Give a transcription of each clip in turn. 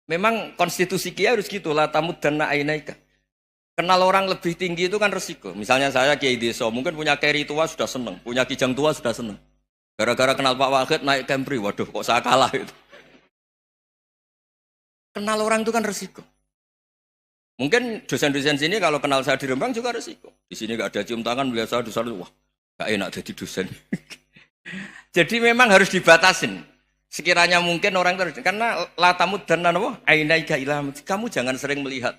Memang konstitusi Kiai harus gitu lah tamud dan ainaika. Kenal orang lebih tinggi itu kan resiko. Misalnya saya Kiai Deso, mungkin punya carry tua sudah seneng, punya kijang tua sudah seneng. Gara-gara kenal Pak Wahid naik Camry, waduh kok saya kalah itu. Kenal orang itu kan resiko. Mungkin dosen-dosen sini kalau kenal saya di Rembang juga resiko. Di sini gak ada cium tangan, melihat saya dosen, wah gak enak jadi dosen. Jadi memang harus dibatasin. Sekiranya mungkin orang terus, karena latamud dan apa? Ainaika ilham. Kamu jangan sering melihat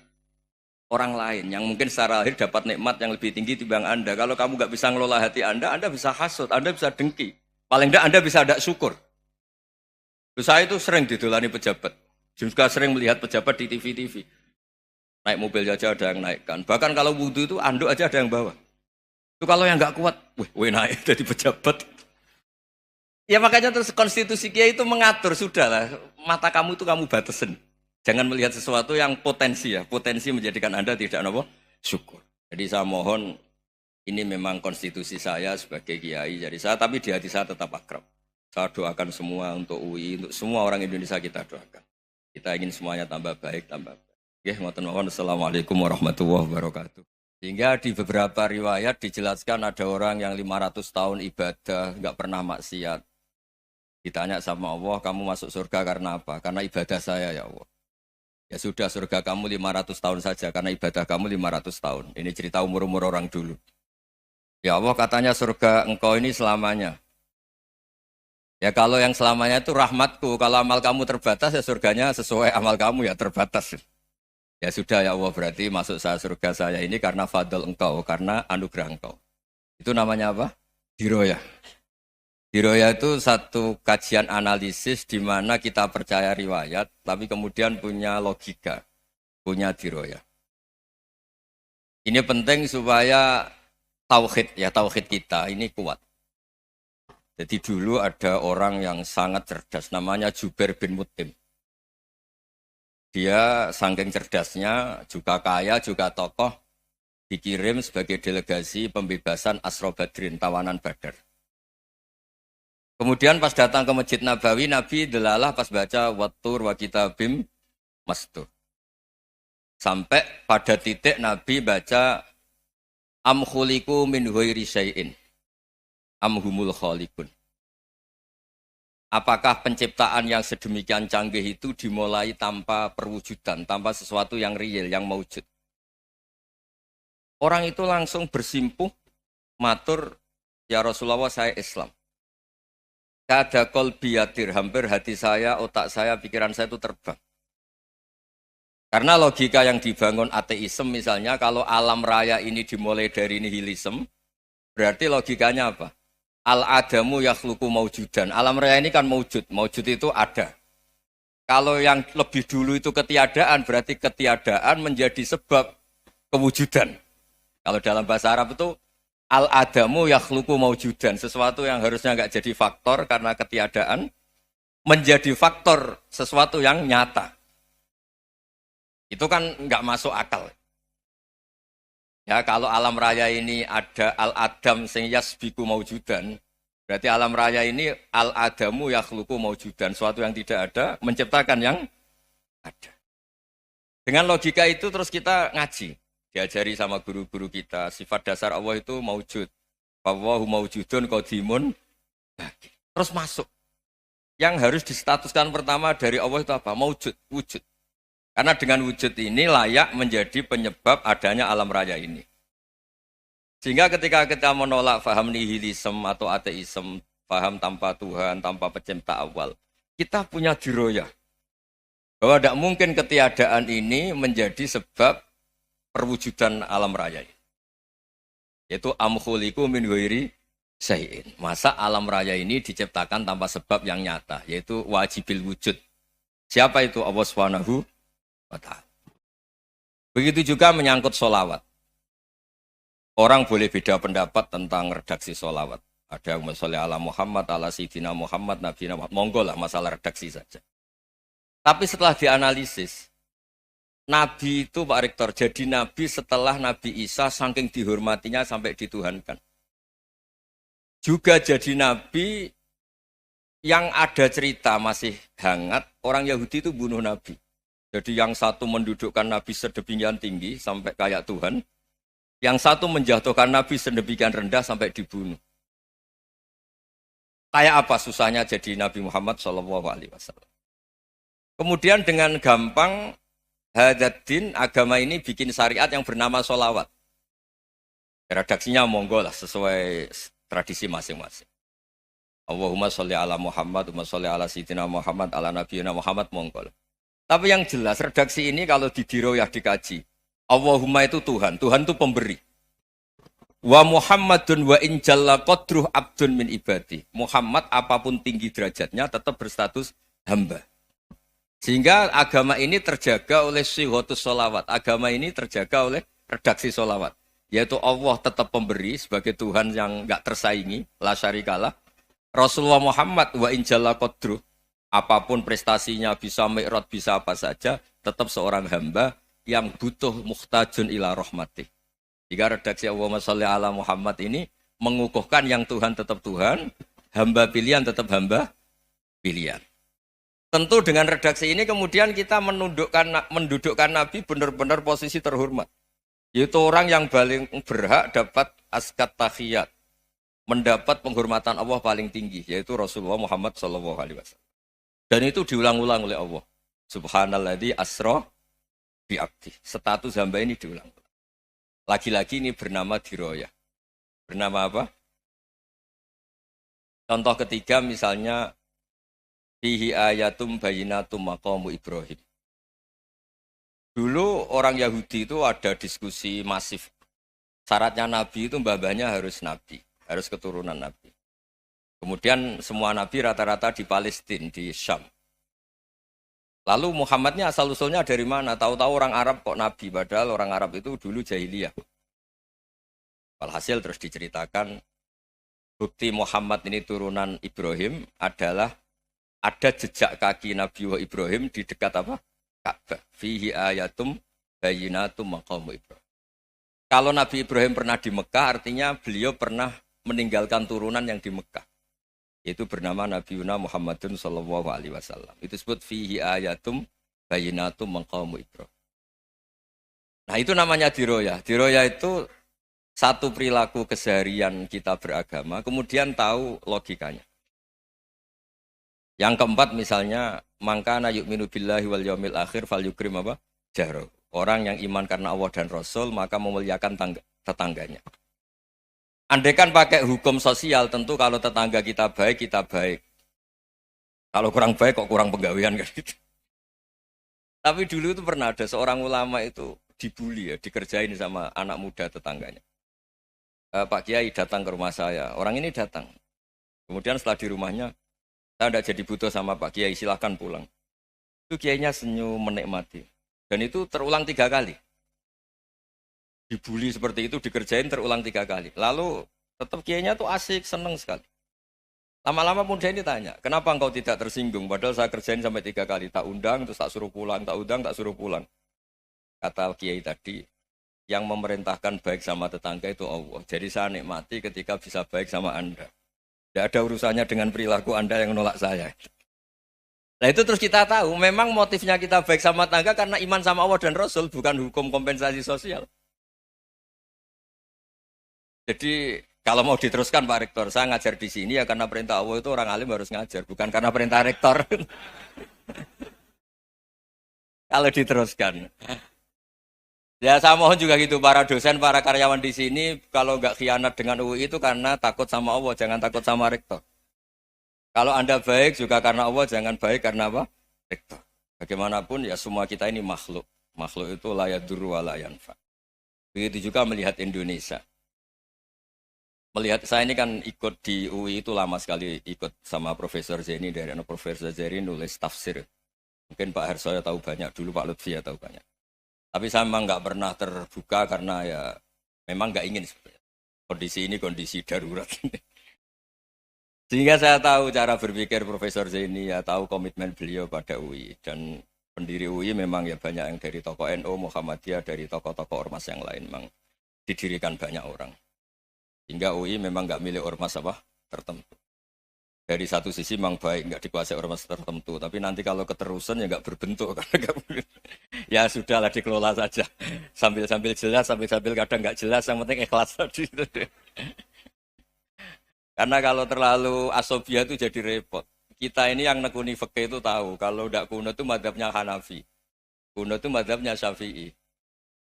orang lain yang mungkin secara lahir dapat nikmat yang lebih tinggi timbang Anda. Kalau kamu gak bisa ngelola hati Anda bisa hasut, Anda bisa dengki. Paling tidak Anda bisa ada syukur. Saya itu sering didolani pejabat. Juga sering melihat pejabat di TV-TV. Naik mobil aja ada yang naikkan. Bahkan kalau wudhu itu anduk aja ada yang bawa. Itu kalau yang nggak kuat, wih naik jadi pejabat. Ya makanya terus konstitusi Kiai itu mengatur, sudahlah. Mata kamu itu kamu batasin. Jangan melihat sesuatu yang potensi ya. Potensi menjadikan Anda tidak apa? Syukur. Jadi saya mohon, ini memang konstitusi saya sebagai Kiai. Jadi saya, tapi di hati saya tetap akrab. Saya doakan semua untuk UI, untuk semua orang Indonesia kita doakan. Kita ingin semuanya tambah baik, tambah baik. Ya, Assalamualaikum warahmatullahi wabarakatuh. Sehingga di beberapa riwayat dijelaskan ada orang yang 500 tahun ibadah, nggak pernah maksiat. Ditanya sama Allah, kamu masuk surga karena apa? Karena ibadah saya ya Allah. Ya sudah, surga kamu 500 tahun saja, karena ibadah kamu 500 tahun. Ini cerita umur-umur orang dulu. Ya Allah katanya surga engkau ini selamanya. Ya kalau yang selamanya itu rahmatku, kalau amal kamu terbatas ya surganya sesuai amal kamu ya terbatas. Ya sudah ya Allah, berarti masuk saya surga saya ini karena fadl engkau, karena anugerah engkau. Itu namanya apa? Diroyah. Diroyah itu satu kajian analisis di mana kita percaya riwayat, tapi kemudian punya logika, punya diroyah. Ini penting supaya tauhid kita ini kuat. Jadi dulu ada orang yang sangat cerdas, namanya Jubair bin Mut'im. Dia saking cerdasnya, juga kaya, juga tokoh, dikirim sebagai delegasi pembebasan Asra Badrin, tawanan Badar. Kemudian pas datang ke Masjid Nabawi, Nabi delalah pas baca Wattur wa kitabim mastur. Sampai pada titik Nabi baca Am khuliku min ghairi syai'in am humul khaliqun. Apakah penciptaan yang sedemikian canggih itu dimulai tanpa perwujudan, tanpa sesuatu yang real, yang maujud? Orang itu langsung bersimpuh, matur, ya Rasulullah saya Islam. Kada qalbi yatir, hampir hati saya, otak saya, pikiran saya itu terbang. Karena logika yang dibangun ateisme misalnya, kalau alam raya ini dimulai dari nihilisme, berarti logikanya apa? Al-adamu yakhluqu maujudan. Alam raya ini kan maujud. Maujud itu ada. Kalau yang lebih dulu itu ketiadaan, berarti ketiadaan menjadi sebab kewujudan. Kalau dalam bahasa Arab itu al-adamu yakhluqu maujudan. Sesuatu yang harusnya nggak jadi faktor karena ketiadaan, menjadi faktor sesuatu yang nyata. Itu kan nggak masuk akal. Ya, kalau alam raya ini ada al-adam sing yasbiku maujudan, berarti alam raya ini al-adamu yakhluqu maujudan, suatu yang tidak ada menciptakan yang ada. Dengan logika itu terus kita ngaji, diajari sama guru-guru kita, sifat dasar Allah itu maujud. Wallahu maujudun qadimun. Terus masuk. Yang harus distatuskan pertama dari Allah itu apa? Maujud, wujud. Karena dengan wujud ini layak menjadi penyebab adanya alam raya ini. Sehingga ketika kita menolak faham nihilisme atau ateisme, faham tanpa Tuhan, tanpa pencipta awal, kita punya diroyah. Bahwa tidak mungkin ketiadaan ini menjadi sebab perwujudan alam raya ini. Yaitu amkhuliku min ghairi syai'in. Masa alam raya ini diciptakan tanpa sebab yang nyata, yaitu wajibil wujud. Siapa itu? Allah Subhanahu wa ta'ala. Begitu juga menyangkut sholawat. Orang boleh beda pendapat tentang redaksi sholawat. Ada yang sholli ala Muhammad, ala Sayyidina Muhammad, Nabi Muhammad. Monggo lah masalah redaksi saja. Tapi setelah dianalisis, Nabi itu Pak Rektor, jadi Nabi setelah Nabi Isa saking dihormatinya sampai dituhankan. Juga jadi Nabi yang ada cerita masih hangat, orang Yahudi itu bunuh Nabi. Jadi yang satu mendudukkan Nabi sedemikian tinggi sampai kayak Tuhan, yang satu menjatuhkan Nabi sedemikian rendah sampai dibunuh. Kayak apa susahnya jadi Nabi Muhammad SAW. Kemudian dengan gampang Hadaddin agama ini bikin syariat yang bernama sholawat. Redaksinya monggo lah sesuai tradisi masing-masing. Allahumma sholli ala Muhammad, Allahumma sholli ala Sayyidina Muhammad, ala Nabiyina Muhammad monggo lah. Tapi yang jelas redaksi ini kalau didiroyah dikaji. Allahumma itu Tuhan, Tuhan itu pemberi. Wa Muhammadun wa in jalla qadruh abdun min ibadi. Muhammad apapun tinggi derajatnya tetap berstatus hamba. Sehingga agama ini terjaga oleh syihotus sholawat. Agama ini terjaga oleh redaksi sholawat. Yaitu Allah tetap pemberi sebagai Tuhan yang enggak tersaingi. La syarikalah. Rasulullah Muhammad wa in jalla qadruh. Apapun prestasinya bisa mi'rad, bisa apa saja. Tetap seorang hamba yang butuh muhtajun ila rahmatih. Jika redaksi Allahumma sholli ala Muhammad ini mengukuhkan yang Tuhan tetap Tuhan, hamba pilihan tetap hamba pilihan. Tentu dengan redaksi ini kemudian kita mendudukkan Nabi benar-benar posisi terhormat. Yaitu orang yang paling berhak dapat askat tahiyat. Mendapat penghormatan Allah paling tinggi, yaitu Rasulullah Muhammad SAW. Dan itu diulang-ulang oleh Allah. Subhanalladzi asra bi'abdi. Status hamba ini diulang. Lagi-lagi ini bernama diroyah. Bernama apa? Contoh ketiga misalnya fihi ayatum bayinatum maqamu Ibrahim. Dulu orang Yahudi itu ada diskusi masif. Syaratnya Nabi itu mbah-mbahnya harus Nabi. Harus keturunan Nabi. Kemudian semua Nabi rata-rata di Palestina, di Syam. Lalu Muhammadnya asal-usulnya dari mana? Tahu-tahu orang Arab kok Nabi. Padahal orang Arab itu dulu jahiliyah. Walhasil terus diceritakan bukti Muhammad ini turunan Ibrahim adalah ada jejak kaki Nabi Ibrahim di dekat apa? Ka'bah. Fihi ayatum bayinatum maqamu Ibrahim. Kalau Nabi Ibrahim pernah di Mekah, artinya beliau pernah meninggalkan turunan yang di Mekah. Itu bernama Nabiuna Muhammadun sallallahu alaihi wasallam. Itu disebut fihi ayatum bayinatum maqamu Ibrahim. Nah, itu namanya diroyah. Diroyah itu satu perilaku keseharian kita beragama, kemudian tahu logikanya. Yang keempat misalnya, mangkana yu'minu billahi wal yaumil akhir fal yukrim apa? Jahro. Orang yang iman karena Allah dan Rasul, maka memuliakan tetangganya. Andaikan pakai hukum sosial, tentu kalau tetangga kita baik, kita baik. Kalau kurang baik, kok kurang penggawean kan gitu. Tapi dulu itu pernah ada seorang ulama itu dibully ya, dikerjain sama anak muda tetangganya. Pak Kiai datang ke rumah saya, orang ini datang. Kemudian setelah di rumahnya, saya tidak jadi butuh sama Pak Kiai, silahkan pulang. Itu Kiainya senyum menikmati. Dan itu terulang 3 kali. Dibully seperti itu, dikerjain terulang 3 kali. Lalu tetap Kiainya tuh asik, seneng sekali. Lama-lama muda ini tanya, kenapa engkau tidak tersinggung? Padahal saya kerjain sampai 3 kali. Tak undang, terus tak suruh pulang, tak undang, tak suruh pulang. Kata Kiai tadi, yang memerintahkan baik sama tetangga itu Allah. Jadi saya nikmati ketika bisa baik sama Anda. Tidak ada urusannya dengan perilaku Anda yang menolak saya. Nah itu terus kita tahu, memang motifnya kita baik sama tetangga karena iman sama Allah dan Rasul, bukan hukum kompensasi sosial. Jadi kalau mau diteruskan Pak Rektor, saya ngajar di sini ya karena perintah Allah itu orang alim harus ngajar, bukan karena perintah Rektor. Kalau diteruskan. Ya saya mohon juga gitu, para dosen, para karyawan di sini, kalau nggak khianat dengan UI itu karena takut sama Allah, jangan takut sama Rektor. Kalau Anda baik juga karena Allah, jangan baik karena apa? Rektor. Bagaimanapun ya semua kita ini makhluk. Makhluk itu la yadurru wa la yanfa. Begitu juga melihat Indonesia. Melihat saya ini kan ikut di UI itu lama sekali, ikut sama Profesor Zeni, dari Profesor Zeni nulis tafsir. Mungkin Pak Hersoyo tahu banyak, dulu Pak Lutfi ya tahu banyak. Tapi saya memang nggak pernah terbuka karena ya memang nggak ingin sebenarnya. Kondisi ini kondisi darurat. Sehingga saya tahu cara berpikir Profesor Zaini, ya tahu komitmen beliau pada UI. Dan pendiri UI memang ya banyak yang dari tokoh NU, Muhammadiyah, dari tokoh-tokoh ormas yang lain memang didirikan banyak orang. Hingga UI memang nggak milik ormas apa tertentu. Dari satu sisi memang baik, nggak dikuasai ormas tertentu. Tapi nanti kalau keterusan ya nggak berbentuk. Ya sudahlah dikelola saja. Sambil-sambil jelas, sambil-sambil kadang nggak jelas, yang penting ikhlas tadi. Karena kalau terlalu asobia itu jadi repot. Kita ini yang nekuni fikih itu tahu, kalau udah kuno itu madhabnya Hanafi. Kuno itu madhabnya Syafi'i.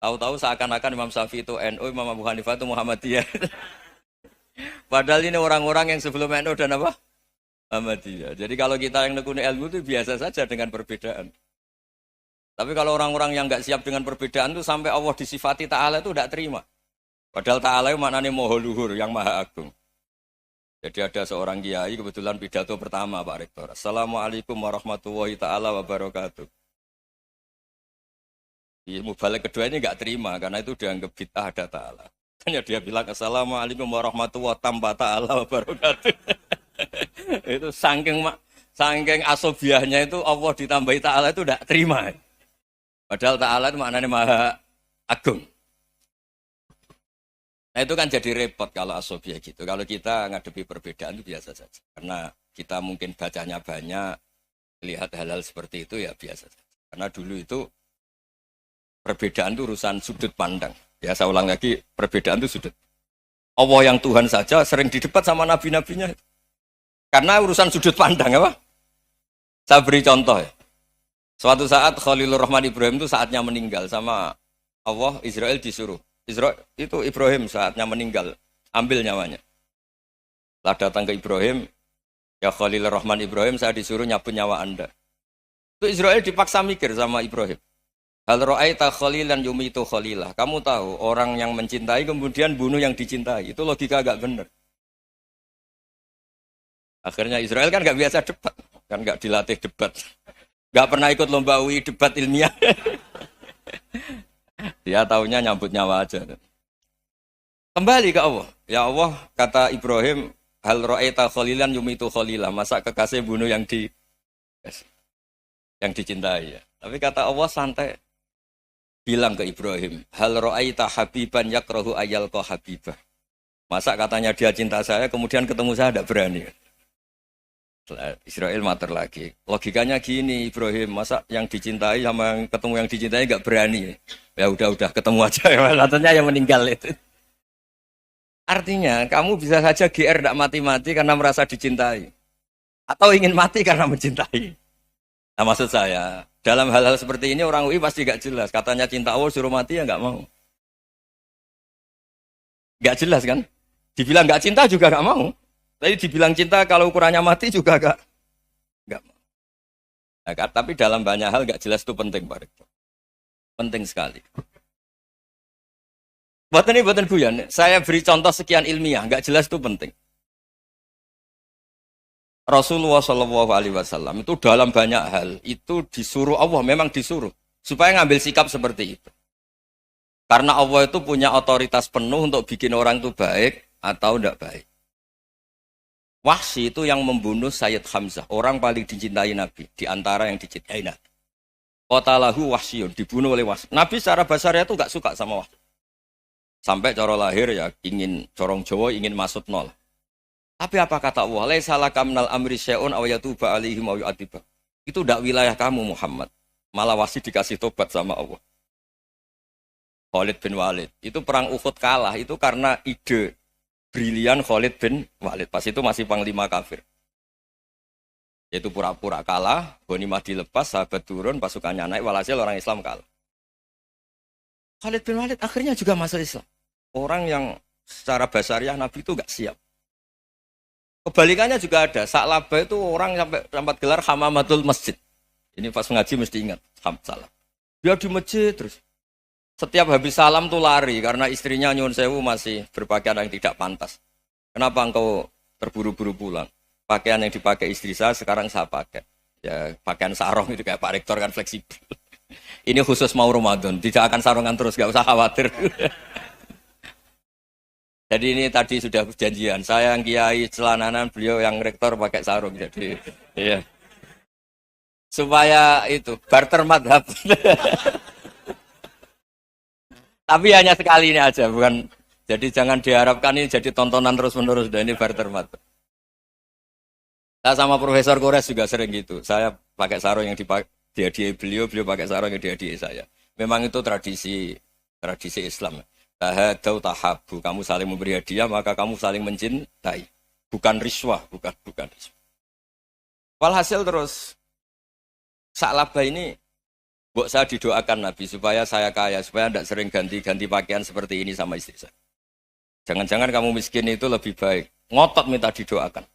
Tahu-tahu seakan-akan Imam Syafi'i itu NU, Imam Abu Hanifah itu Muhammadiyah. Padahal ini orang-orang yang sebelum NU dan apa? Muhammadiyah. Jadi kalau kita yang nekuni ilmu itu biasa saja dengan perbedaan. Tapi kalau orang-orang yang nggak siap dengan perbedaan itu sampai Allah disifati Ta'ala itu tidak terima. Padahal Ta'ala itu maknanya Maha Luhur, yang Maha Agung. Jadi ada seorang kiai kebetulan pidato pertama Pak Rektor. Assalamualaikum warahmatullahi ta'ala wabarakatuh. Di mubalik kedua ini nggak terima karena itu dianggap bid'ah ada ta'ala. Hanya dia bilang Assalamualaikum warahmatullahi ta'ala wabarakatuh. Itu saking asobiahnya itu Allah ditambahi ta'ala itu tidak terima. Padahal ta'ala itu maknanya Maha Agung. Nah itu kan jadi repot kalau asobia gitu. Kalau kita ngadepi perbedaan itu biasa saja. Karena kita mungkin bacanya banyak, lihat hal-hal seperti itu ya biasa saja. Karena dulu itu perbedaan itu urusan sudut pandang. Ya saya ulang lagi, perbedaan itu sudut. Allah yang Tuhan saja sering didebat sama nabi-nabinya. Karena urusan sudut pandang apa? Saya beri contoh ya. Suatu saat Khalilur Rahman Ibrahim itu saatnya meninggal sama Allah, Israel disuruh. Israel itu Ibrahim saatnya meninggal, ambil nyawanya. Setelah datang ke Ibrahim, ya Khalilur Rahman Ibrahim, saya disuruh nyabut nyawa Anda. Itu Israel dipaksa mikir sama Ibrahim. Hal ra'aita khalilan yumitu khalilah. Kamu tahu orang yang mencintai kemudian bunuh yang dicintai. Itu logika agak benar. Akhirnya Israel kan nggak biasa debat, kan nggak dilatih debat, nggak pernah ikut lomba UI debat ilmiah. Dia taunya nyambut nyawa aja. Kembali ke Allah. Ya Allah, kata Ibrahim, hal ra'aita khalilan yumitu khalilah. Masa kekasih bunuh yang dicintai ya. Tapi kata Allah santai. Bilang ke Ibrahim, hal ra'aita habiban yakrahu ayyalqa habibah. Masa katanya dia cinta saya, kemudian ketemu saya tidak berani. Israel mater lagi. Logikanya gini, Ibrahim, masa yang dicintai sama yang ketemu yang dicintai nggak berani? Ya udah ketemu aja. Katanya yang meninggal itu. Artinya kamu bisa saja GR tidak mati-mati karena merasa dicintai, atau ingin mati karena mencintai. Nah maksud saya, dalam hal-hal seperti ini orang UI pasti nggak jelas. Katanya cinta Allah suruh mati ya nggak mau. Nggak jelas kan? Dibilang nggak cinta juga nggak mau. Tapi dibilang cinta kalau ukurannya mati juga nggak mau. Nah, tapi dalam banyak hal nggak jelas itu penting, Pak Rektor. Penting sekali. Buatan guyon. Saya beri contoh sekian ilmiah, nggak jelas itu penting. Rasulullah Shallallahu Alaihi Wasallam itu dalam banyak hal itu disuruh Allah, memang disuruh supaya ngambil sikap seperti itu. Karena Allah itu punya otoritas penuh untuk bikin orang itu baik atau tidak baik. Wahsy itu yang membunuh Sayyid Hamzah, orang paling dicintai Nabi, di antara yang dicintai Nabi. Qatalahu Wahsyun, dibunuh oleh Wahsy. Nabi secara basarnya itu gak suka sama Wahsy. Sampai cara lahir ya ingin, corong Jawa ingin masuk nol. Tapi apa kata Allah? Laisa laka minal amri syai'un aw yatuba alaihim aw yu'adziba. Itu tidak wilayah kamu Muhammad. Malah Wahsy dikasih tobat sama Allah. Khalid bin Walid, itu perang Uhud kalah, itu karena ide brilian Khalid bin Walid. Pas itu masih panglima kafir. Yaitu pura-pura kalah, ghanimah dilepas, sahabat turun, pasukannya naik, walhasil orang Islam kalah. Khalid bin Walid akhirnya juga masuk Islam. Orang yang secara basariah Nabi itu gak siap. Kebalikannya juga ada. Sa'labah itu orang sampai tempat gelar hamamatul masjid. Ini pas ngaji mesti ingat. Salah. Dia di masjid terus. Setiap habis salam tuh lari karena istrinya nyuwun sewu masih berpakaian yang tidak pantas. Kenapa engkau terburu-buru pulang? Pakaian yang dipakai istri saya sekarang saya pakai. Ya pakaian sarung itu kayak Pak Rektor kan fleksibel. Ini khusus mau Ramadan, tidak akan sarungan terus, gak usah khawatir. Jadi ini tadi sudah perjanjian. Saya yang kiai celananan, beliau yang rektor pakai sarung. Jadi iya. Supaya itu barter madhab. Tapi hanya sekali ini aja, bukan. Jadi jangan diharapkan ini jadi tontonan terus-menerus. Dan ini barter madhab. Saya sama Profesor Kores juga sering gitu. Saya pakai sarung yang Dihadiahi beliau, beliau pakai sarung yang dihadiahi saya. Memang itu tradisi Islam. Tahadau tahabu, kamu saling memberi hadiah maka kamu saling mencintai. Bukan riswah, bukan riswah. Walhasil terus Sa'labah ini mbok saya didoakan Nabi supaya saya kaya, supaya tidak sering ganti-ganti pakaian seperti ini sama istri saya. Jangan-jangan kamu miskin itu lebih baik. Ngotot minta didoakan.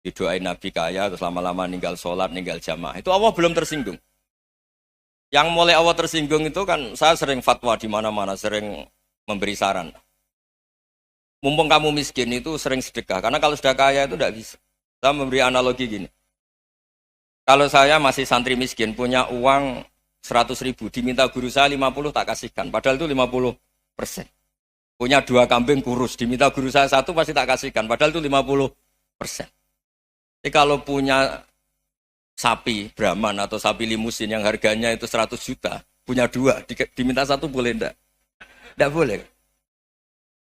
Didoain Nabi kaya, terus lama-lama ninggal sholat, ninggal jamaah. Itu Allah belum tersinggung. Yang mulai Allah tersinggung itu kan saya sering fatwa di mana-mana, sering memberi saran. Mumpung kamu miskin itu sering sedekah. Karena kalau sudah kaya itu tidak bisa. Saya memberi analogi gini. Kalau saya masih santri miskin, punya uang 100.000, diminta guru saya 50 tak kasihkan. Padahal itu 50%. Punya 2 kambing kurus, diminta guru saya 1 pasti tak kasihkan. Padahal itu 50%. Jadi kalau punya sapi Brahman atau sapi limusin yang harganya itu 100 juta, punya 2, diminta 1 boleh enggak? Enggak boleh.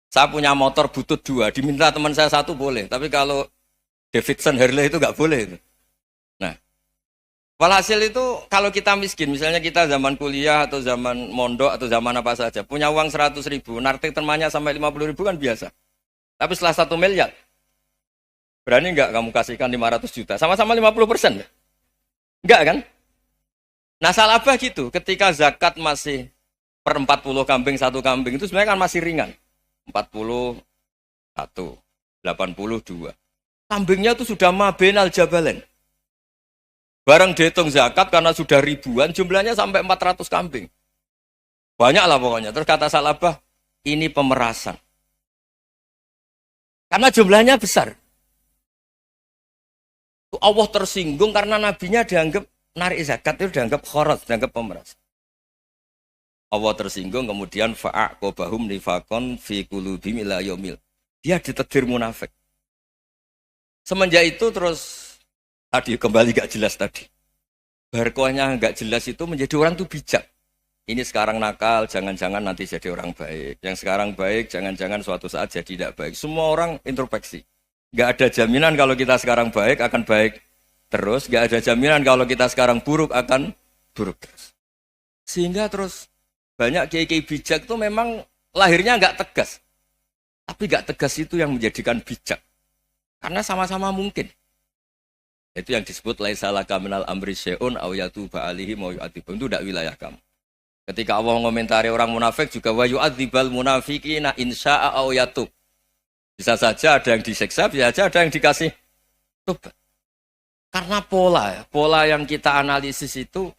Saya punya motor butut 2, diminta teman saya 1 boleh. Tapi kalau Davidson Harley itu enggak boleh. Itu. Nah, walhasil itu kalau kita miskin, misalnya kita zaman kuliah atau zaman mondok atau zaman apa saja, punya uang 100.000, nartik temannya sampai 50.000 kan biasa. Tapi setelah 1 miliar, berani enggak kamu kasihkan 500 juta? Sama-sama 50%. Enggak kan? Nah Sa'labah gitu, ketika zakat masih per 40 kambing, 1 kambing, itu sebenarnya kan masih ringan. 41, 82. Kambingnya itu sudah mabenal jabalen. Barang dihitung zakat karena sudah ribuan, jumlahnya sampai 400 kambing. Banyak lah pokoknya. Terus kata Sa'labah, ini pemerasan. Karena jumlahnya besar. Allah tersinggung karena nabinya dianggap narik zakat itu dianggap khorat, dianggap pemeras. Allah tersinggung kemudian fa'aqobahum nifakon fi qulubihim ila yaumil. Dia ditegur munafik. Semenjak itu terus tadi kembali gak jelas tadi. Barkohnya gak jelas itu menjadi orang tuh bijak. Ini sekarang nakal, jangan-jangan nanti jadi orang baik. Yang sekarang baik, jangan-jangan suatu saat jadi tidak baik. Semua orang introspeksi. Gak ada jaminan kalau kita sekarang baik akan baik terus. Gak ada jaminan kalau kita sekarang buruk akan buruk terus. Sehingga terus banyak kiai-kiai bijak itu memang lahirnya gak tegas. Tapi gak tegas itu yang menjadikan bijak. Karena sama-sama mungkin. Itu yang disebut laisa laka minal amri syai'un aw yatuba alaihi wa yu'adzibum. Itu tidak wilayah kamu. Ketika Allah mengomentari orang munafik juga wa yu'adzibal munafiqina insya'a aw yatub. Bisa saja ada yang disiksa, bisa saja ada yang dikasih tobat. Karena pola yang kita analisis itu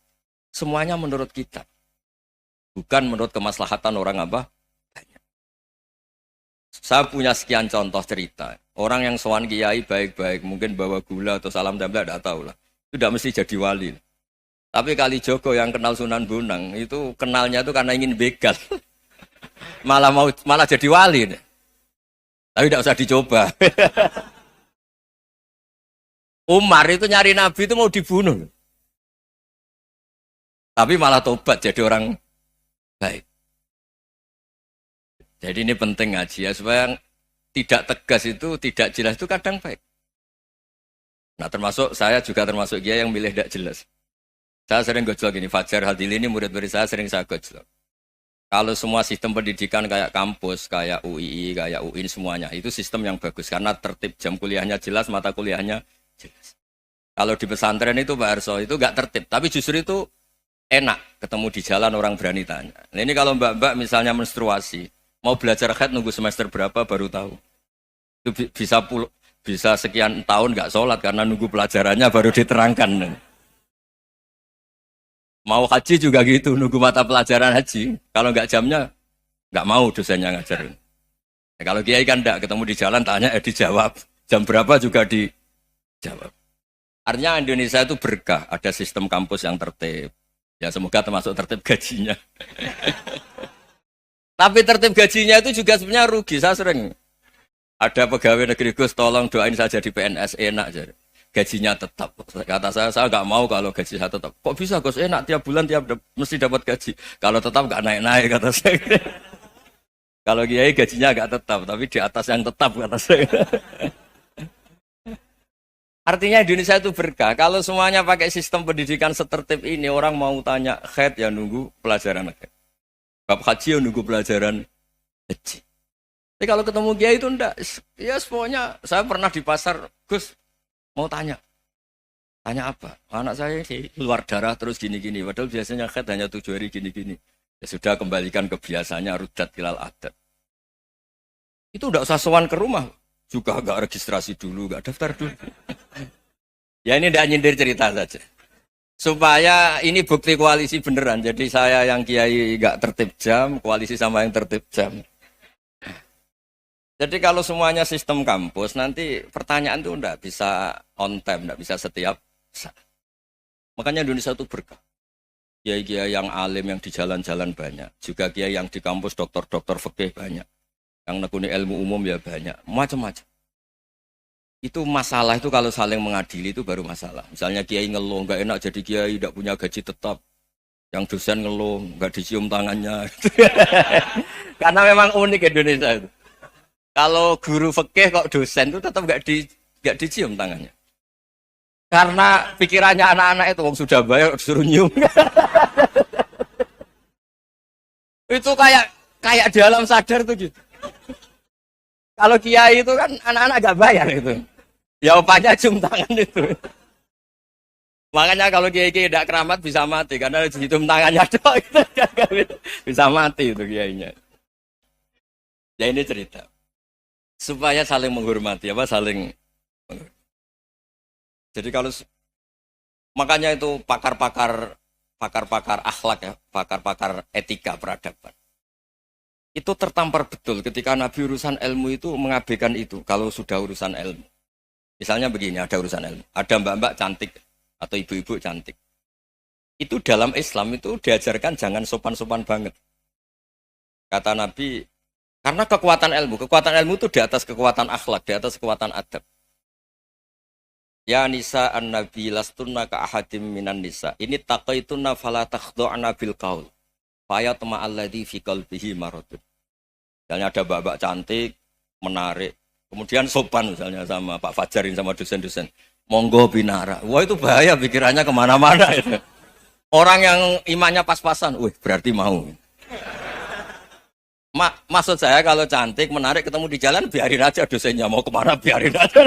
semuanya menurut kita. Bukan menurut kemaslahatan orang apa? Banyak. Saya punya sekian contoh cerita. Orang yang sowan kiai baik-baik, mungkin bawa gula atau salam tempel, tidak tahu lah. Itu tidak mesti jadi wali. Tapi Kalijogo yang kenal Sunan Bonang, itu kenalnya itu karena ingin begal. malah jadi wali. Tapi tidak usah dicoba. Umar itu nyari Nabi itu mau dibunuh. Tapi malah tobat jadi orang baik. Jadi ini penting ngaji ya, supaya tidak tegas itu, tidak jelas itu kadang baik. Nah termasuk saya juga termasuk dia yang milih tidak jelas. Saya sering gojlok gini, Fajar Hadili ini murid-murid saya sering saya gojlok. Kalau semua sistem pendidikan kayak kampus, kayak UII, kayak UIN semuanya, itu sistem yang bagus. Karena tertib jam kuliahnya jelas, mata kuliahnya jelas. Kalau di pesantren itu Pak Arso, itu nggak tertib. Tapi justru itu enak, ketemu di jalan orang berani tanya. Nah ini kalau mbak-mbak misalnya menstruasi, mau belajar haid nunggu semester berapa baru tahu. Itu bisa sekian tahun nggak sholat karena nunggu pelajarannya baru diterangkan. Mau haji juga gitu, nunggu mata pelajaran haji. Kalau nggak jamnya, nggak mau dosennya ngajarin. Ya, kalau kiai kan enggak, ketemu di jalan tanya, dijawab. Jam berapa juga dijawab. Artinya Indonesia itu berkah, ada sistem kampus yang tertib. Ya semoga termasuk tertib gajinya. Tapi tertib gajinya itu juga sebenarnya rugi, saya sering. Ada pegawai negeri Gus, tolong doain saja di PNS, enak aja. Gajinya tetap. Kata saya nggak mau kalau gaji saya tetap. Kok bisa Gus, enak tiap bulan mesti dapat gaji. Kalau tetap nggak naik-naik, kata saya. Kalau kiai gajinya nggak tetap, tapi di atas yang tetap, kata saya. Artinya Indonesia itu berkah. Kalau semuanya pakai sistem pendidikan setertib ini, orang mau tanya haid ya nunggu pelajaran haid. Bab haji ya nunggu pelajaran haji. Tapi kalau ketemu kiai itu enggak. Ya pokoknya saya pernah di pasar, Gus mau tanya. Tanya apa? Anak saya keluar darah terus gini-gini. Padahal biasanya haid hanya 7 hari gini-gini. Ya sudah kembalikan ke biasanya, rudat ilal adat. Itu enggak usah sowan ke rumah. Juga enggak registrasi dulu, enggak daftar dulu. Ya ini enggak nyindir cerita saja. Supaya ini bukti koalisi beneran. Jadi saya yang kiai enggak tertib jam, koalisi sama yang tertib jam. Jadi kalau semuanya sistem kampus, nanti pertanyaan itu enggak bisa on time, enggak bisa setiap saat. Makanya Indonesia itu berkah. Kiai-kiai yang alim yang di jalan-jalan banyak. Juga kiai yang di kampus dokter-dokter fikih banyak. Yang nekuni ilmu umum ya banyak. Macam-macam. Itu masalah itu kalau saling mengadili itu baru masalah. Misalnya kiai ngeluh, enggak enak jadi kiai, enggak punya gaji tetap. Yang dosen ngeluh, enggak dicium tangannya. Karena memang unik Indonesia itu. Kalau guru fikih kok dosen itu tetap enggak dicium tangannya. Karena pikirannya anak-anak itu wong sudah bayar disuruh nyium. Itu kayak di alam sadar tuh gitu. Kalau kiai itu kan anak-anak enggak bayar itu. Ya opanya cium tangan itu. Makanya kalau kiai tidak keramat bisa mati karena cium tangannya doang itu bisa mati itu kiainya. Ya ini cerita. Supaya saling menghormati saling menghormati. Jadi kalau makanya itu pakar-pakar akhlak ya, pakar-pakar etika peradaban. Itu tertampar betul ketika Nabi urusan ilmu itu mengabaikan itu kalau sudah urusan ilmu. Misalnya begini, ada urusan ilmu, ada mbak-mbak cantik atau ibu-ibu cantik. Itu dalam Islam itu diajarkan jangan sopan-sopan banget. Kata Nabi, karena kekuatan ilmu itu di atas kekuatan akhlak, di atas kekuatan adab. Ya nisa an-nabi lastunna ka ahadim minan nisa. Ini taqaitunna fala takhdu'na bil qaul. Fa yatma alladhi fi qalbihi maradun. Misalnya ada mbak-mbak cantik, menarik, kemudian sopan misalnya sama Pak Fajarin sama dosen-dosen. Monggo binara. Wah itu bahaya pikirannya kemana-mana itu. Orang yang imannya pas-pasan, berarti mau. Maksud saya kalau cantik, menarik, ketemu di jalan, biarin aja dosennya mau kemana, biarin aja.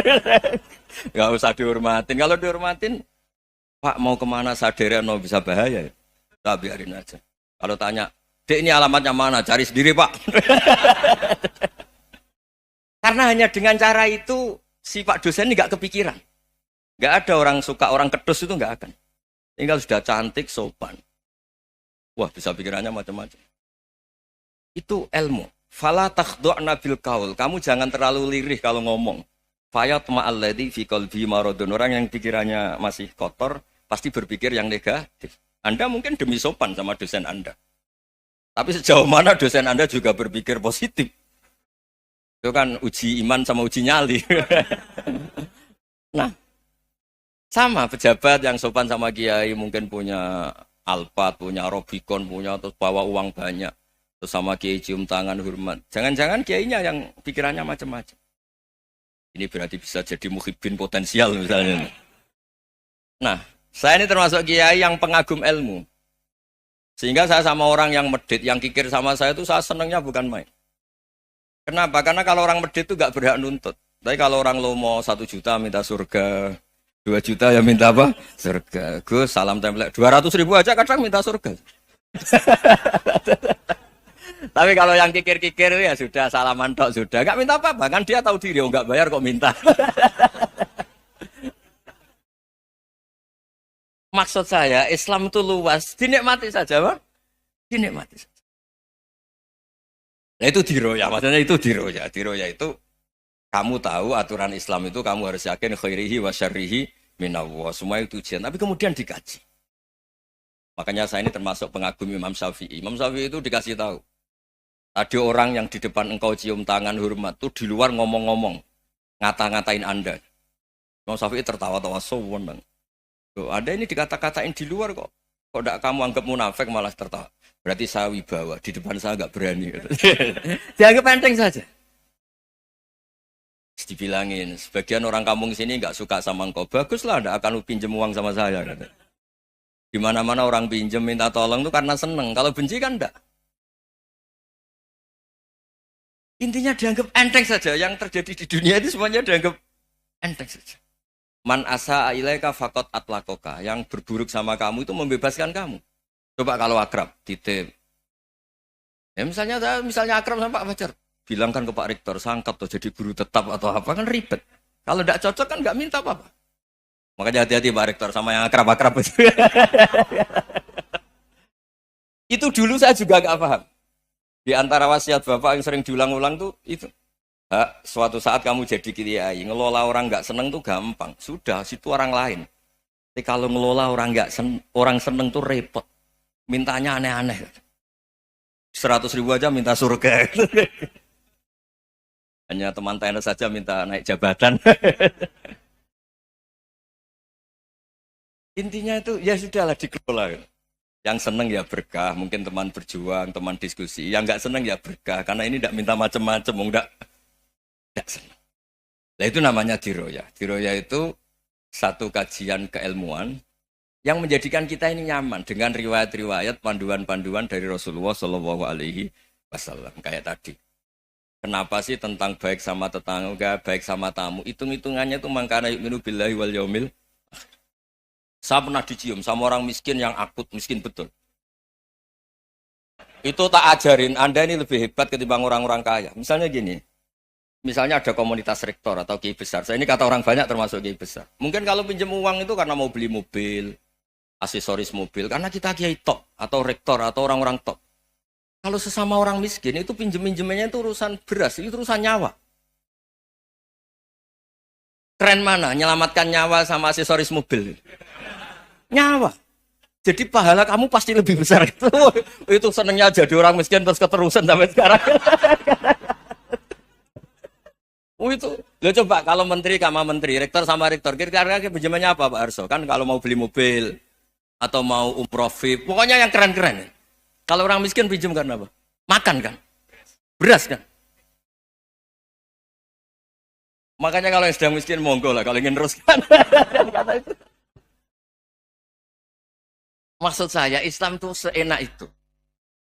Gak usah dihormatin. Kalau dihormatin, Pak mau kemana sadereno bisa bahaya. Nah, biarin aja. Kalau tanya, Dek ini alamatnya mana? Cari sendiri Pak. Karena hanya dengan cara itu, si Pak dosen ini gak kepikiran. Gak ada orang suka, orang kedus itu gak akan. Tinggal sudah cantik, sopan. Wah bisa pikirannya macam-macam. Itu ilmu. Fala takhdu'na bil qaul. Kamu jangan terlalu lirih kalau ngomong. Fayat ma'alladzi fi qalbi maradun. Orang yang pikirannya masih kotor pasti berpikir yang negatif. Anda mungkin demi sopan sama dosen Anda. Tapi sejauh mana dosen Anda juga berpikir positif. Itu kan uji iman sama uji nyali. Nah, sama pejabat yang sopan sama kiai mungkin punya Alphard, punya Robicon, punya terus bawa uang banyak. Terus sama kiai cium tangan hormat. Jangan-jangan kiainya yang pikirannya macam-macam. Ini berarti bisa jadi muhibbin potensial misalnya. Nah, saya ini termasuk kiai yang pengagum ilmu. Sehingga saya sama orang yang medit, yang kikir sama saya itu saya senangnya bukan main. Kenapa? Karena kalau orang medit itu gak berhak nuntut. Tapi kalau orang lomo 1 juta minta surga, 2 juta ya minta apa? Surga. Gus, salam template. 200.000 aja kadang minta surga. Tapi kalau yang kikir-kikir ya sudah salaman tok sudah. Enggak minta apa-apa, kan dia tahu diri, enggak bayar kok minta. Maksud saya, Islam itu luas, dinikmati saja, Pak. Dinikmati saja. Nah itu diroya, maksudnya itu diroya. Diroya itu kamu tahu aturan Islam itu kamu harus yakin khairihi wa syarrihi minallah. Semua itu ujian, tapi kemudian dikaji. Makanya saya ini termasuk pengagum Imam Syafi'i. Imam Syafi'i itu dikasih tahu. Tadi orang yang di depan engkau cium tangan hormat itu di luar ngomong-ngomong, ngata-ngatain Anda. Imam Syafi'i tertawa-tawa sewenang. Ada ini dikata-katain di luar kok. Kok tidak kamu anggap munafik malah tertawa. Berarti saya wibawa, di depan saya enggak berani. Dianggap enteng saja. Dibilangin, sebagian orang kampung sini nggak suka sama engkau. Baguslah, nggak akan lu pinjem uang sama saya. Kata. Di mana-mana orang pinjem minta tolong tuh karena seneng. Kalau benci kan enggak. Intinya dianggap enteng saja. Yang terjadi di dunia itu semuanya dianggap enteng saja. Man asa ilaika fakot atlakoka. Yang berburuk sama kamu itu membebaskan kamu. Coba kalau akrab, titip. Ya misalnya akrab sama Pak Fajar. Bilangkan ke Pak Rektor, sangkap tuh jadi guru tetap atau apa, kan ribet. Kalau tidak cocok kan nggak minta apa-apa. Makanya hati-hati Pak Rektor sama yang akrab-akrab itu. Itu dulu saya juga nggak paham. Di antara wasiat Bapak yang sering diulang-ulang tuh itu. Suatu saat kamu jadi kiai, ngelola orang nggak seneng tuh gampang. Sudah, situ orang lain. Tapi kalau ngelola orang seneng tuh repot. Mintanya aneh-aneh. 100.000 aja minta surga. Hanya teman tenis saja minta naik jabatan. Intinya itu ya sudahlah dikelola. Yang seneng ya berkah, mungkin teman berjuang, teman diskusi. Yang nggak seneng ya berkah, karena ini tidak minta macam-macam, nggak seneng. Nah itu namanya diroya. Diroya itu satu kajian keilmuan yang menjadikan kita ini nyaman dengan riwayat-riwayat, panduan-panduan dari Rasulullah Shallallahu Alaihi Wasallam kayak tadi. Kenapa sih tentang baik sama tetangga, baik sama tamu? Hitung-hitungannya itu mangkana yu'minu billahi wal yaumil. Saya pernah dicium sama orang miskin yang akut, miskin betul. Itu tak ajarin, Anda ini lebih hebat ketimbang orang-orang kaya. Misalnya gini, misalnya ada komunitas rektor atau kiai besar. Saya ini kata orang banyak termasuk kiai besar. Mungkin kalau pinjam uang itu karena mau beli mobil, aksesoris mobil, karena kita kiai top, atau rektor, atau orang-orang top. Kalau sesama orang miskin itu pinjem-pinjemannya itu urusan beras, itu urusan nyawa. Keren mana? Nyelamatkan nyawa sama aksesoris mobil. Nyawa. Jadi pahala kamu pasti lebih besar. Itu senengnya jadi orang miskin terus keterusan sampai sekarang. Itu. Lo coba kalau menteri sama menteri, rektor sama rektor, kira-kira pinjemannya apa Pak Arso? Kan kalau mau beli mobil atau mau umroh VIP, pokoknya yang keren-keren. Kalau orang miskin pinjam karena apa? Makan kan? Beras kan? Makanya kalau yang sedang miskin monggo lah, kalau ingin teruskan. Maksud saya Islam itu seenak itu.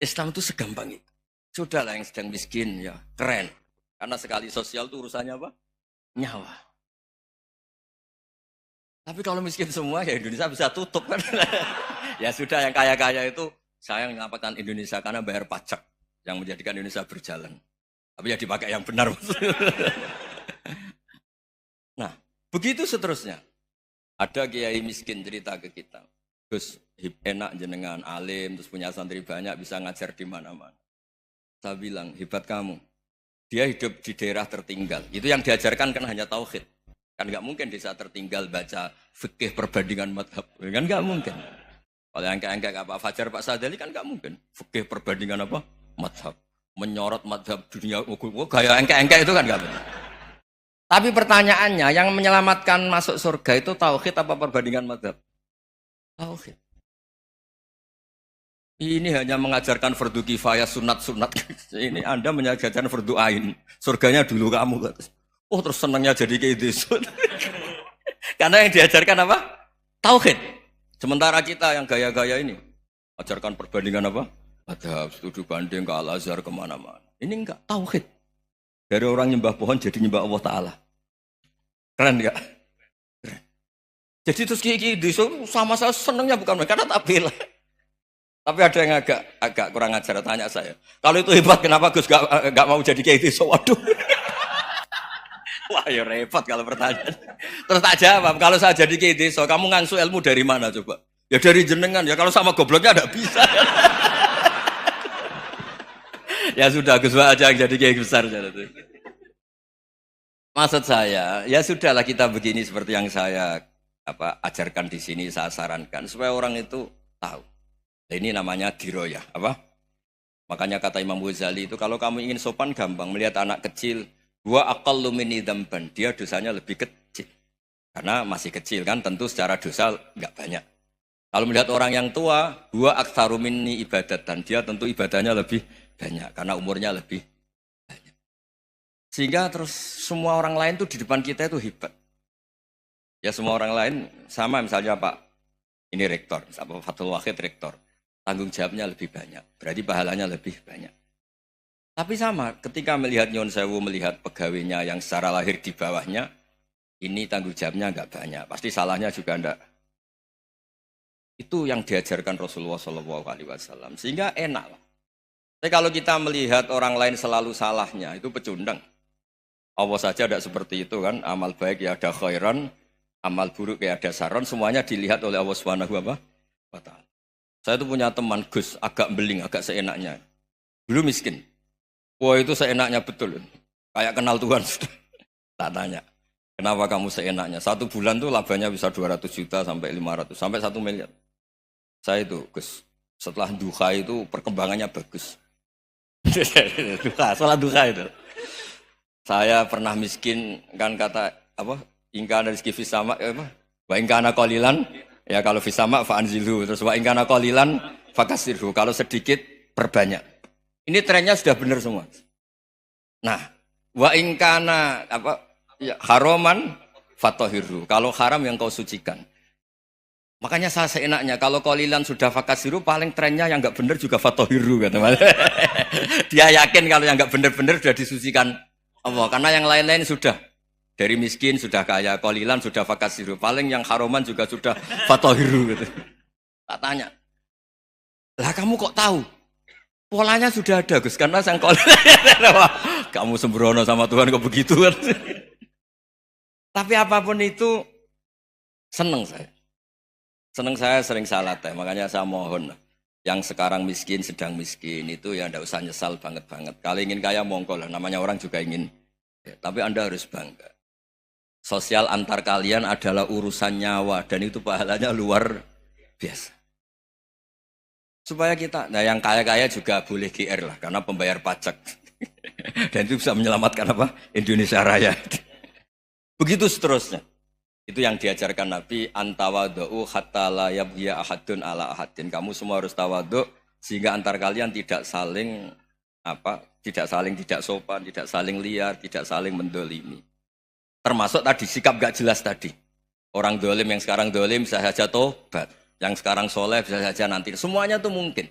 Islam itu segampang itu. Sudahlah yang sedang miskin ya keren. Karena sekali sosial itu urusannya apa? Nyawa. Tapi kalau miskin semua ya Indonesia bisa tutup kan. Ya sudah yang kaya-kaya itu saya menyelamatkan Indonesia karena bayar pajak yang menjadikan Indonesia berjalan. Tapi ya dipakai yang benar. Nah, begitu seterusnya. Ada kiai miskin cerita ke kita. Gus, enak jenengan alim, terus punya santri banyak, bisa ngajar di mana-mana. Saya bilang, hebat kamu. Dia hidup di daerah tertinggal. Itu yang diajarkan kan hanya tauhid. Kan nggak mungkin desa tertinggal baca fikih perbandingan madhab. Kan nggak mungkin. Kalau yang kayak Pak Fajar, Pak Sadali kan nggak mungkin. Fikih perbandingan apa? Madhab. Menyorot madhab dunia. Gaya engke-engke itu kan nggak benar. Tapi pertanyaannya, yang menyelamatkan masuk surga itu tauhid apa perbandingan madhab? Tauhid. Ini hanya mengajarkan fardu kifayah, sunat-sunat. Ini Anda mengajarkan fardu ain. Surganya dulu kamu. Oh terus senangnya jadi kayak gitu. Karena yang diajarkan apa? Tauhid. Sementara kita yang gaya-gaya ini, ajarkan perbandingan apa? Ada studi banding ke Al-Azhar kemana-mana. Ini enggak, tauhid. Dari orang nyembah pohon jadi nyembah Allah Ta'ala. Keren enggak? Keren. Jadi terus kiki sama saya senangnya bukan karena tak bela. Tapi ada yang agak kurang ajar, tanya saya. Kalau itu hebat, kenapa Gus gak mau jadi kayak gitu? Waduh. Wah ya repot kalau pertanyaan. Terus tak jawab, kalau saya jadi kiai desa, kamu ngangsu ilmu dari mana coba? Ya dari jenengan, ya kalau sama gobloknya tidak bisa. Ya sudah, Gus aja yang jadi kiai besar. Maksud saya, ya sudahlah kita begini seperti yang saya ajarkan di sini, saya sarankan. Supaya orang itu tahu. Ini namanya diroyah. Makanya kata Imam Ghazali itu, kalau kamu ingin sopan gampang, melihat anak kecil, wa aqallu minni dzamban, dia dosanya lebih kecil. Karena masih kecil kan, tentu secara dosa enggak banyak. Kalau melihat orang yang tua, wa aktsaru minni ibadatan, dia tentu ibadahnya lebih banyak karena umurnya lebih banyak. Sehingga terus semua orang lain tuh di depan kita itu hebat. Ya semua orang lain sama misalnya Pak, ini rektor, Pak Fathul Wahid rektor. Tanggung jawabnya lebih banyak, berarti pahalanya lebih banyak. Tapi sama, ketika melihat Nyon Sewu, melihat pegawainya yang secara lahir di bawahnya, ini tanggung jawabnya enggak banyak, pasti salahnya juga enggak. Itu yang diajarkan Rasulullah SAW, sehingga enak lah. Tapi kalau kita melihat orang lain selalu salahnya, itu pecundang. Allah saja tidak seperti itu kan, amal baik ya ada khairan, amal buruk ya ada saron, semuanya dilihat oleh Allah Subhanahu wa Ta'ala. Saya itu punya teman Gus, agak beling, agak seenaknya. Dulu miskin. Wah itu seenaknya betul. Kayak kenal Tuhan. Tak tanya. Kenapa kamu seenaknya? 1 bulan tuh labanya bisa 200 juta sampai 500, sampai 1 miliar. Saya itu Gus, setelah duha itu perkembangannya bagus. Sholat duha itu. Saya pernah miskin, kan kata apa? Ingkana rizki fisama, apa? Wa ingkana qalilan, ya kalau fisama fa'anzilhu. Terus wa ingkana qalilan fakasirhu. Kalau sedikit perbanyak. Ini trennya sudah benar semua. Nah, wa ingkana apa? Ya, haroman fatohiru. Kalau haram yang kau sucikan. Makanya saya seenaknya kalau qalilan sudah fakasiru, paling trennya yang enggak benar juga fatohiru kata Mas. Dia yakin kalau yang enggak benar-benar sudah disucikan Allah, karena yang lain-lain sudah dari miskin sudah kaya, qalilan sudah fakasiru, paling yang haroman juga sudah fatohiru gitu. Tak tanya. Lah kamu kok tahu? Polanya sudah ada Gus, karena sang kamu sembrono sama Tuhan kok begitu kan. Tapi apapun itu seneng saya. Seneng saya sering salah teh, makanya saya mohon yang sekarang miskin sedang miskin itu ya ndak usah nyesal banget-banget. Kalau ingin kaya monggo lah, namanya orang juga ingin. Ya, tapi Anda harus bangga. Sosial antar kalian adalah urusan nyawa dan itu pahalanya luar biasa. Supaya kita, nah yang kaya-kaya juga boleh GR lah, karena pembayar pajak. Dan itu bisa menyelamatkan apa? Indonesia Raya. Begitu seterusnya. Itu yang diajarkan Nabi, antawadu'u hatta la yabghiya ahadun ala ahadin. Kamu semua harus tawadhu, sehingga antar kalian tidak saling tidak sopan, tidak saling liar, tidak saling mendolimi. Termasuk tadi, sikap gak jelas tadi. Orang dolim yang sekarang dolim bisa saja tobat. Yang sekarang soleh bisa saja nanti. Semuanya itu mungkin.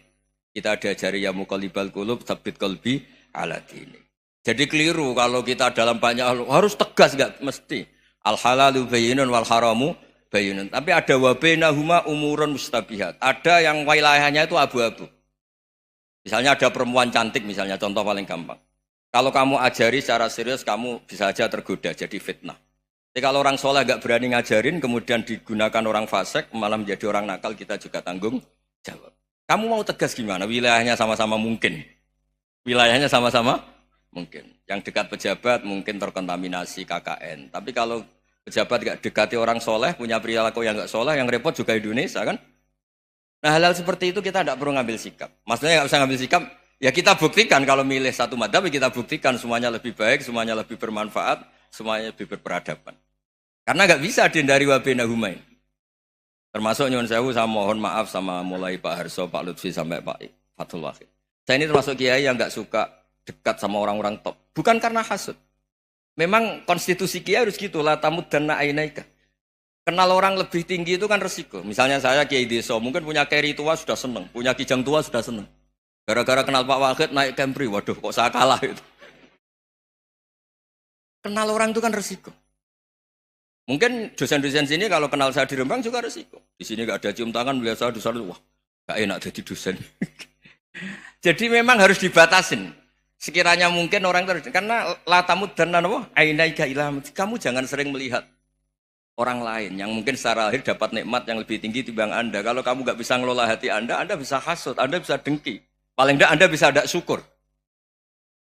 Kita diajari ya muqallibal qulub tsabbit qalbi ala dini. Jadi keliru kalau kita dalam banyak hal harus tegas, enggak mesti. Al halalu bayyinun wal haramu bayyinun. Tapi ada wa bainahuma umurun mustabihat. Ada yang wilayahnya itu abu-abu. Misalnya ada perempuan cantik misalnya, contoh paling gampang. Kalau kamu ajari secara serius kamu bisa saja tergoda jadi fitnah. Jadi kalau orang soleh gak berani ngajarin, kemudian digunakan orang fasik, malah menjadi orang nakal, kita juga tanggung jawab. Kamu mau tegas gimana? Wilayahnya sama-sama mungkin. Wilayahnya sama-sama mungkin. Yang dekat pejabat mungkin terkontaminasi KKN. Tapi kalau pejabat gak dekati orang soleh, punya perilaku yang gak soleh, yang repot juga Indonesia kan? Nah hal-hal seperti itu kita tidak perlu ngambil sikap. Maksudnya gak usah ngambil sikap, ya kita buktikan kalau milih satu madhab, kita buktikan semuanya lebih baik, semuanya lebih bermanfaat, semuanya lebih berperadaban. Karena nggak bisa dihindari wabena humain. Termasuk nyuwun sewu, saya mohon maaf sama mulai Pak Harso, Pak Lutfi sampai Pak Fathul Wahid. Saya ini termasuk kiai yang nggak suka dekat sama orang-orang top. Bukan karena hasud. Memang konstitusi kiai harus gitu lah, tamud dan na'inaika. Kenal orang lebih tinggi itu kan resiko. Misalnya saya kiai desa, mungkin punya keri tua sudah seneng, punya kijang tua sudah seneng. Gara-gara kenal Pak Wahid naik Kempri, waduh kok saya kalah itu. Kenal orang itu kan resiko. Mungkin dosen-dosen sini kalau kenal saya di Rembang juga resiko. Di sini gak ada cium tangan, melihat saya dosen, wah gak enak jadi dosen. Jadi memang harus dibatasin. Sekiranya mungkin orang terus, karena latamud dan nanawa, ainaika ilham. Kamu jangan sering melihat orang lain yang mungkin secara lahir dapat nikmat yang lebih tinggi timbang Anda. Kalau kamu gak bisa ngelola hati Anda bisa hasut, Anda bisa dengki. Paling tidak Anda bisa ada syukur.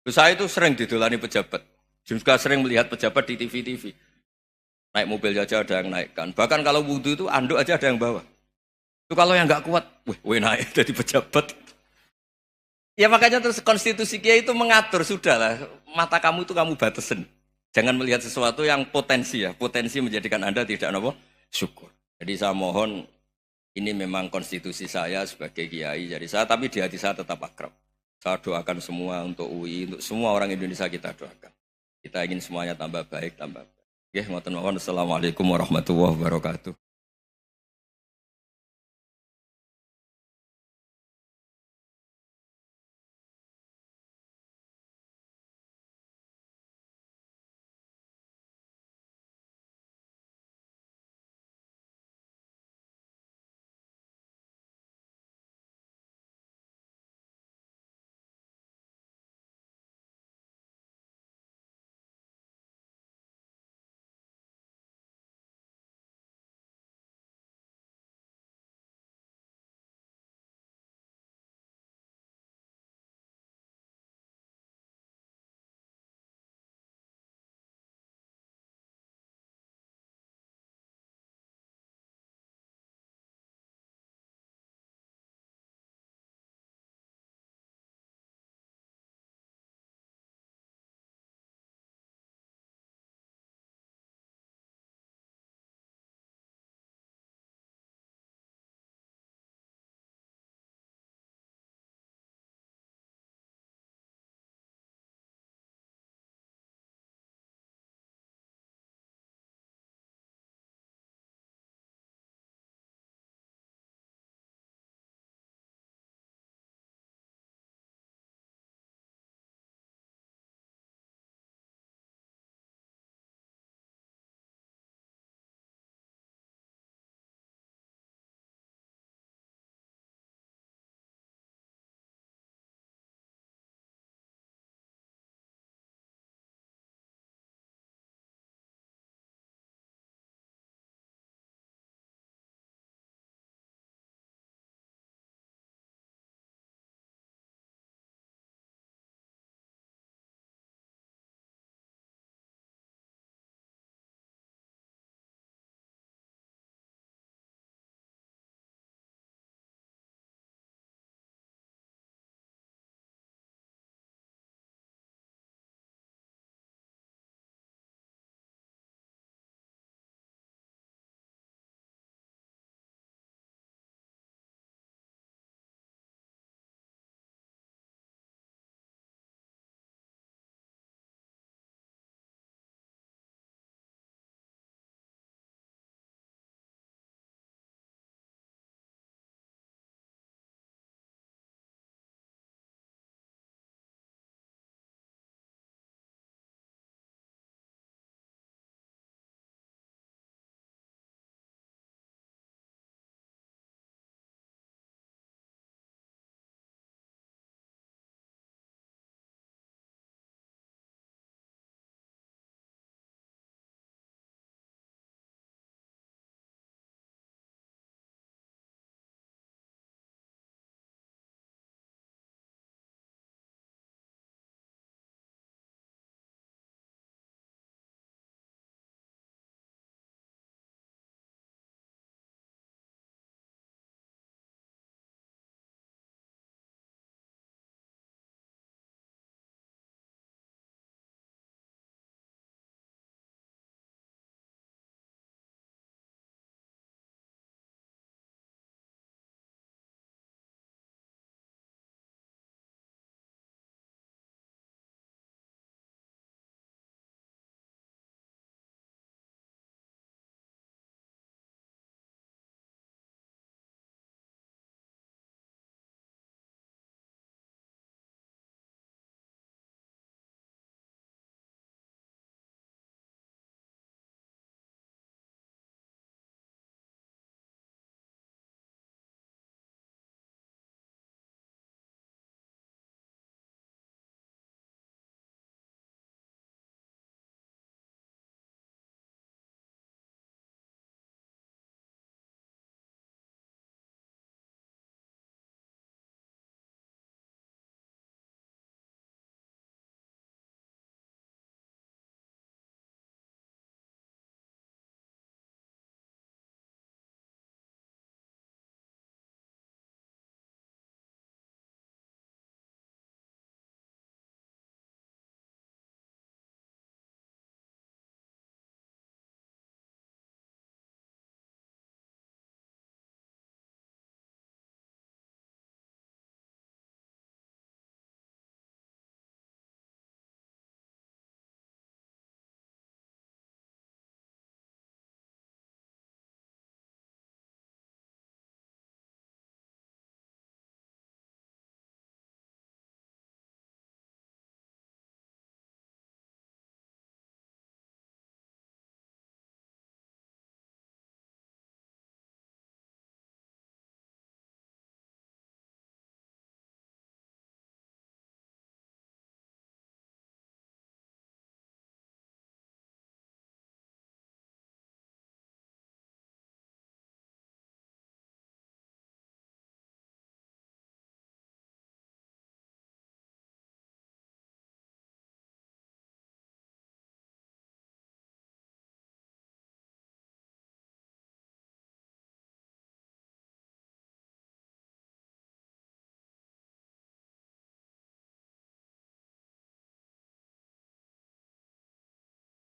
Saya itu sering didolani pejabat. Juga sering melihat pejabat di TV-TV. Naik mobil aja ada yang naikkan. Bahkan kalau wudhu itu anduk aja ada yang bawa. Itu kalau yang nggak kuat, weh naik jadi pejabat. Ya makanya terus konstitusi kiai itu mengatur, sudahlah. Mata kamu itu kamu batasin. Jangan melihat sesuatu yang potensi ya. Potensi menjadikan Anda tidak apa? Syukur. Jadi saya mohon, ini memang konstitusi saya sebagai kiai. Jadi saya, tapi di hati saya tetap akrab. Saya doakan semua untuk UI, untuk semua orang Indonesia kita doakan. Kita ingin semuanya tambah baik, tambah baik. Oke, ngoten mawon. Assalamualaikum warahmatullahi wabarakatuh.